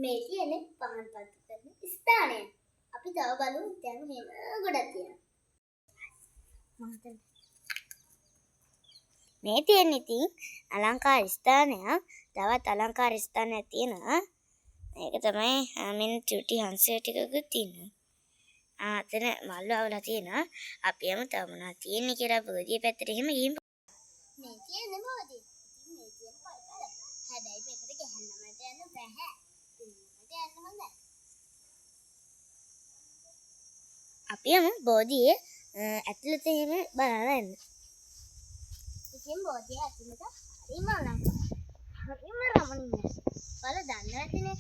මේ තියෙන්නේ පහන් පත්තු කරන ස්ථානය. අපි තව බලමු දැන් මෙහෙම ගොඩක් තියෙනවා. මේ තියෙන්නේ ඉතින් අලංකාර ස්ථානයක්. තවත් අලංකාර ස්ථානයක් තියෙනවා. මේක තමයි මෙන්න චුටි හංසය ටිකකුත් තියෙනවා. අතන මල්ලු අවලා තියෙනවා. අපි යමු තව මොනවද තියෙන්නේ කියලා බෝධිය පැත්තට එහෙම ගිහින් මේ තියෙන්නේ බෝධිය. ඉතින් මේ තියෙන පළපල. හැබැයි මේකට ගහන්න මට යන්න බෑ. මට යන්න හොඳයි. අපි යමු බෝධියේ ඇතුළත එහෙම බලන්න යන්න. ඉතින් බෝධිය ඇතුළත හරිම අලංකාරයි. හරිම රමණීයයි. ඔයාලා දන්නවද නේ?